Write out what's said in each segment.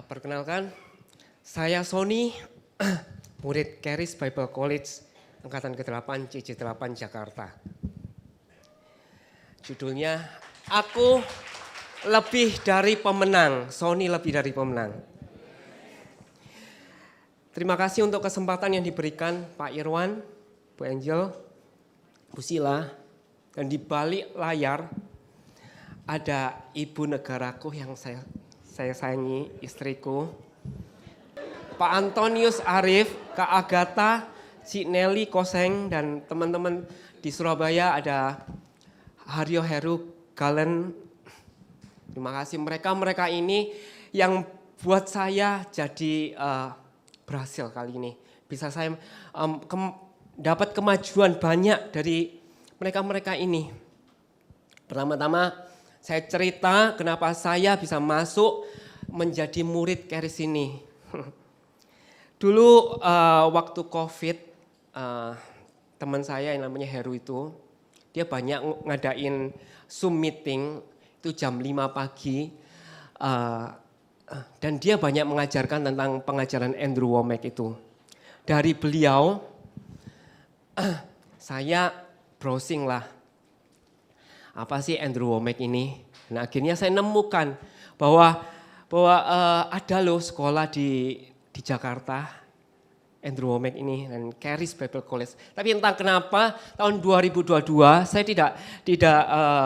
Perkenalkan, saya Sony, murid Charis Bible College, Angkatan ke-8, CC8 Jakarta. Judulnya, Aku Lebih Dari Pemenang, Sony Lebih Dari Pemenang. Terima kasih untuk kesempatan yang diberikan Pak Irwan, Bu Angel, Bu Sila, dan di balik layar ada ibu negaraku yang saya sayangi, istriku, Pak Antonius Arif, Kak Agatha, Cik Nelly Koseng, dan teman-teman di Surabaya ada Haryo Heru Galen. Terima kasih mereka ini yang buat saya jadi berhasil kali ini. Bisa saya dapat kemajuan banyak dari mereka ini. Pertama-tama saya cerita kenapa saya bisa masuk menjadi murid Charis ini. Dulu waktu COVID, teman saya yang namanya Heru itu, dia banyak ngadain Zoom meeting, itu jam 5 pagi. Dan dia banyak mengajarkan tentang pengajaran Andrew Wommack itu. Dari beliau, saya browsing lah. Apa sih Andrew Wommack ini? Nah akhirnya saya nemukan bahwa ada loh sekolah di Jakarta, Andrew Wommack ini, dan Charis Bible College. Tapi entah kenapa tahun 2022 saya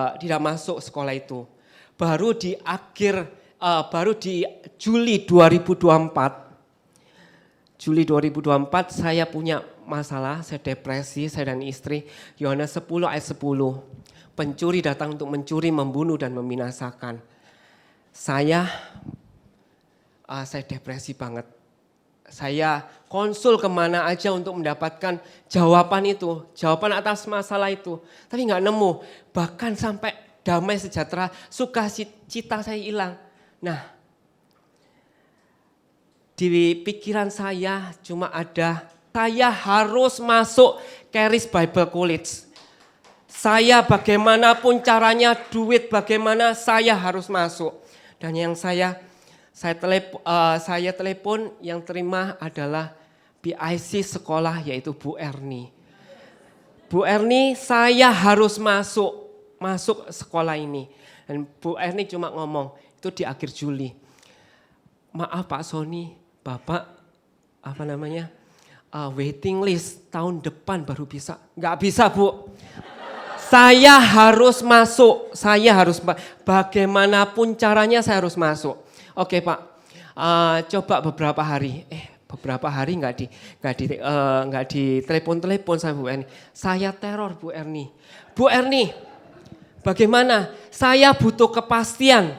tidak masuk sekolah itu. Baru di Juli 2024 saya punya masalah, saya depresi, saya dan istri. Yohanes 10 ayat 10. Pencuri datang untuk mencuri, membunuh, dan membinasakan. Saya depresi banget. Saya konsul kemana aja untuk mendapatkan jawaban itu, jawaban atas masalah itu. Tapi nggak nemu, bahkan sampai damai sejahtera, sukacita saya hilang. Nah, di pikiran saya cuma ada, saya harus masuk Charis Bible College. Saya bagaimanapun caranya, duit bagaimana, saya harus masuk. Dan yang saya telepon yang terima adalah BIC sekolah, yaitu Bu Erni. Bu Erni, saya harus masuk sekolah ini. Dan Bu Erni cuma ngomong, itu di akhir Juli. Maaf Pak Sony, Bapak waiting list tahun depan baru bisa. Nggak bisa Bu. Saya harus masuk, bagaimanapun caranya saya harus masuk. Oke Pak, coba beberapa hari nggak di telepon sama Bu Erni. Saya teror Bu Erni. Bu Erni, bagaimana? Saya butuh kepastian.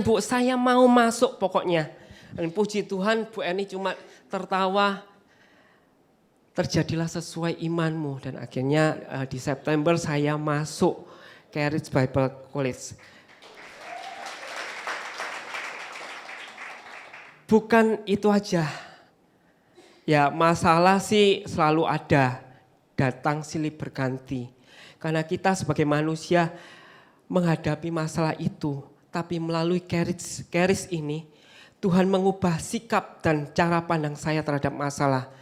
Bu, saya mau masuk pokoknya. Dan puji Tuhan Bu Erni cuma tertawa. Terjadilah sesuai imanmu, dan akhirnya di September saya masuk Charis Bible College. Bukan itu aja, ya masalah sih selalu ada, datang silih berganti. Karena kita sebagai manusia menghadapi masalah itu, tapi melalui Charis ini Tuhan mengubah sikap dan cara pandang saya terhadap masalah.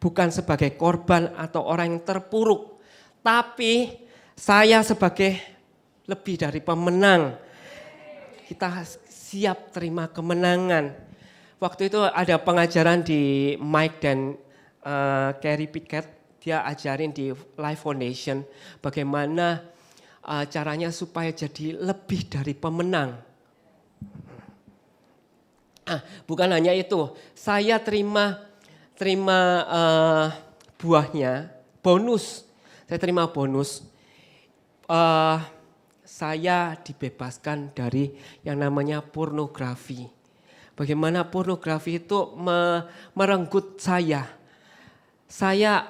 Bukan sebagai korban atau orang yang terpuruk, tapi saya sebagai lebih dari pemenang. Kita siap terima kemenangan. Waktu itu ada pengajaran di Mike dan Carrie Pickett, dia ajarin di Life Foundation bagaimana caranya supaya jadi lebih dari pemenang. Bukan hanya itu, saya terima buahnya, bonus. Saya terima bonus. Saya dibebaskan dari yang namanya pornografi. Bagaimana pornografi itu merenggut saya. Saya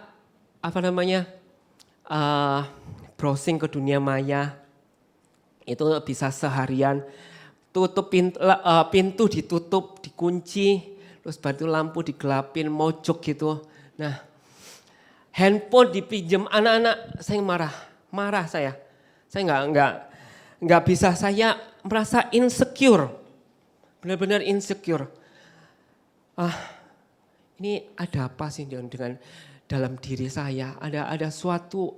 browsing ke dunia maya. Itu bisa seharian. Tutup pintu ditutup, dikunci. Terus batu lampu digelapin, mojok gitu. Nah, handphone dipinjam anak-anak, saya marah saya. Saya nggak bisa, saya merasa insecure. benar-benar insecure. Ini ada apa sih dengan dalam diri saya? Ada suatu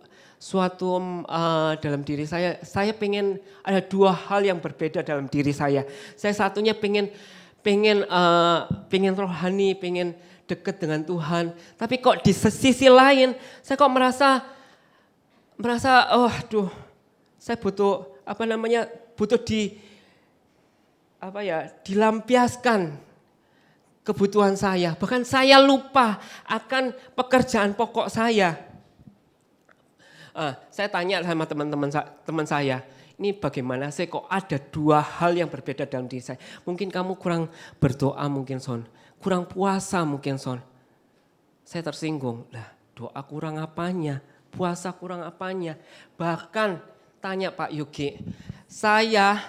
dalam diri saya. Saya pengen ada dua hal yang berbeda dalam diri saya. Saya satunya pengen rohani, pengen dekat dengan Tuhan. Tapi kok di sisi lain saya kok merasa saya butuh dilampiaskan kebutuhan saya. Bahkan saya lupa akan pekerjaan pokok saya. Saya tanya sama teman saya, ini bagaimana sih kok ada dua hal yang berbeda dalam diri saya. Mungkin kamu kurang berdoa mungkin Son, kurang puasa mungkin Son. Saya tersinggung, doa kurang apanya, puasa kurang apanya. Bahkan tanya Pak Yuki, saya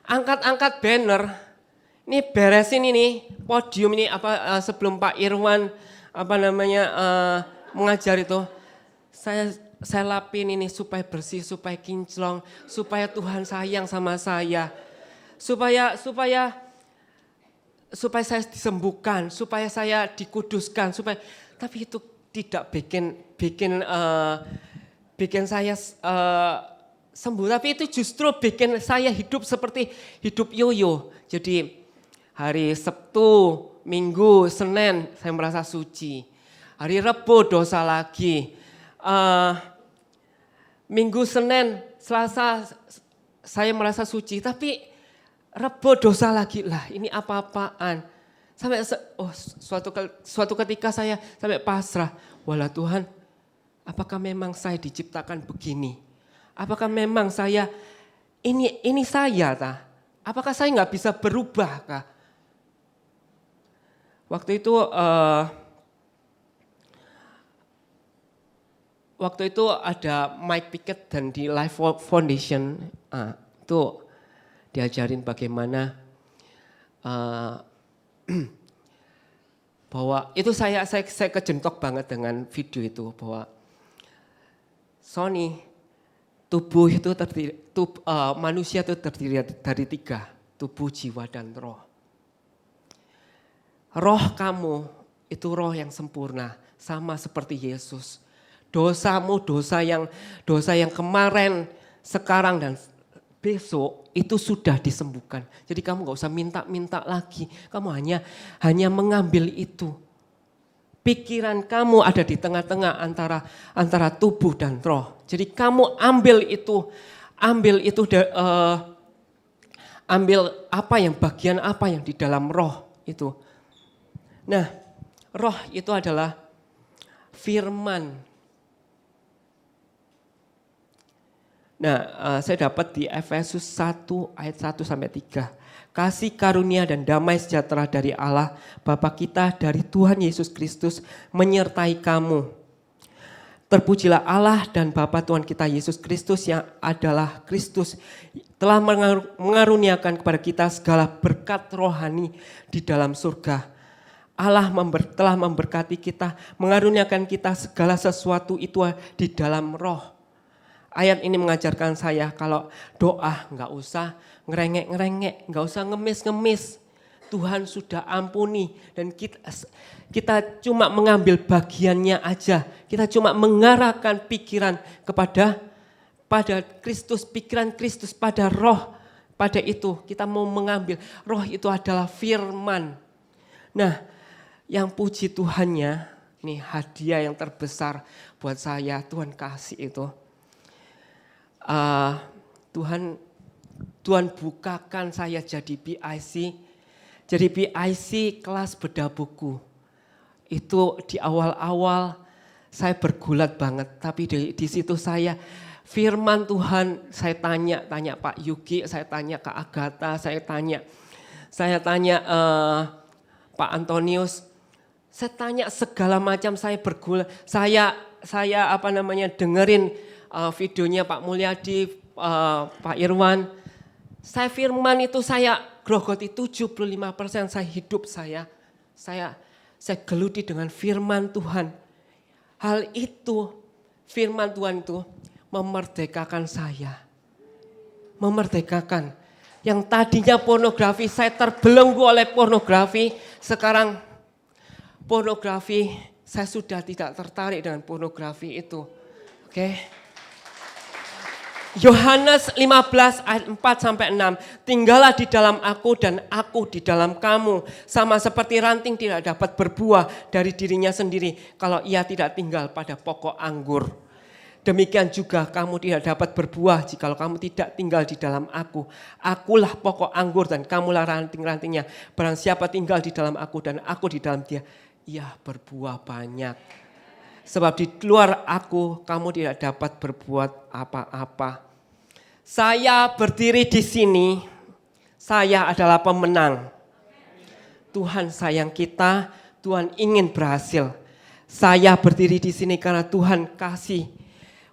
angkat-angkat banner, ini beresin ini podium ini sebelum Pak Irwan mengajar itu, saya lapin ini supaya bersih, supaya kinclong, supaya Tuhan sayang sama saya, supaya saya disembuhkan, supaya saya dikuduskan, tapi itu tidak bikin saya sembuh, tapi itu justru bikin saya hidup seperti hidup yoyo. Jadi hari Sabtu, Minggu, Senin saya merasa suci. Hari Rabu dosa lagi. Minggu, Senin, Selasa saya merasa suci, tapi Rabu dosa lagi lah. Ini apa-apaan? Sampai suatu ketika saya sampai pasrah. Walah Tuhan, apakah memang saya diciptakan begini? Apakah memang saya ini saya ta? Apakah saya nggak bisa berubah kah? Waktu itu ada Mike Pickett dan di Life Foundation itu diajarin bagaimana bahwa itu saya kejentok banget dengan video itu bahwa Sony tubuh itu manusia itu terdiri dari 3, tubuh, jiwa, dan roh. Roh kamu itu roh yang sempurna, sama seperti Yesus. Dosamu, dosa yang kemarin, sekarang, dan besok itu sudah disembuhkan. Jadi kamu gak usah minta-minta lagi, kamu hanya mengambil itu. Pikiran kamu ada di tengah-tengah antara tubuh dan roh. Jadi kamu ambil bagian apa yang di dalam roh itu. Nah, roh itu adalah firman. Nah, saya dapat di Efesus 1 ayat 1 sampai 3. Kasih karunia dan damai sejahtera dari Allah Bapa kita, dari Tuhan Yesus Kristus menyertai kamu. Terpujilah Allah dan Bapa Tuhan kita Yesus Kristus yang adalah Kristus telah mengaruniakan kepada kita segala berkat rohani di dalam surga. Allah telah memberkati kita, mengaruniakan kita segala sesuatu itu di dalam roh. Ayat ini mengajarkan saya kalau doa nggak usah ngerengek-ngerengek, nggak usah ngemis-ngemis. Tuhan sudah ampuni dan kita cuma mengambil bagiannya aja. Kita cuma mengarahkan pikiran pada Kristus, pikiran Kristus pada roh. Pada itu kita mau mengambil, roh itu adalah firman. Nah, yang puji Tuhannya, nih hadiah yang terbesar buat saya, Tuhan kasih itu. Tuhan bukakan saya jadi PIC. Jadi PIC kelas bedah buku. Itu di awal-awal saya bergulat banget. Tapi di situ saya firman Tuhan, saya tanya Pak Yuki, saya tanya Kak Agatha, saya tanya Pak Antonius. Saya tanya segala macam, saya bergulat. Saya dengerin videonya Pak Mulyadi, Pak Irwan. Saya firman itu saya grogoti 75% saya hidup saya geluti dengan firman Tuhan. Hal itu, firman Tuhan itu memerdekakan saya. memerdekakan. Yang tadinya pornografi, saya terbelenggu oleh pornografi, sekarang pornografi, saya sudah tidak tertarik dengan pornografi itu. Oke. Yohanes 15 ayat 4-6. Tinggallah di dalam aku dan aku di dalam kamu. Sama seperti ranting tidak dapat berbuah dari dirinya sendiri kalau ia tidak tinggal pada pokok anggur. Demikian juga kamu tidak dapat berbuah jikalau kamu tidak tinggal di dalam aku. Akulah pokok anggur dan kamulah ranting-rantingnya. Barang siapa tinggal di dalam aku dan aku di dalam dia, ia berbuah banyak. Sebab di luar aku kamu tidak dapat berbuat apa-apa. Saya berdiri di sini, saya adalah pemenang. Tuhan sayang kita, Tuhan ingin berhasil. Saya berdiri di sini karena Tuhan kasih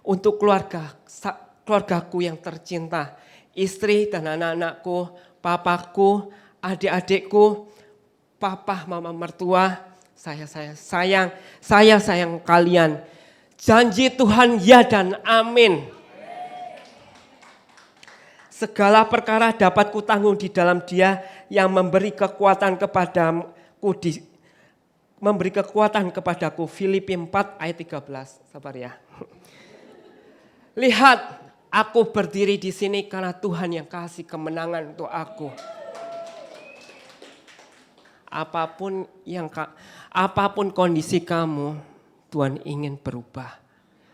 untuk keluargaku yang tercinta. Istri dan anak-anakku, papaku, adik-adikku, papa, mama, mertua. Saya sayang kalian. Janji Tuhan ya dan amin. Segala perkara dapat kutanggung di dalam Dia yang memberi kekuatan kepadaku. Filipi 4 ayat 13. Sabar ya. Lihat, aku berdiri di sini karena Tuhan yang kasih kemenangan untuk aku. Apapun kondisi kamu, Tuhan ingin berubah.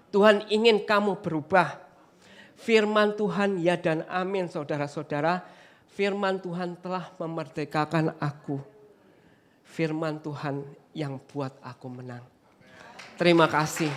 Tuhan ingin kamu berubah. Firman Tuhan ya dan amin saudara-saudara. Firman Tuhan telah memerdekakan aku. Firman Tuhan yang buat aku menang. Terima kasih.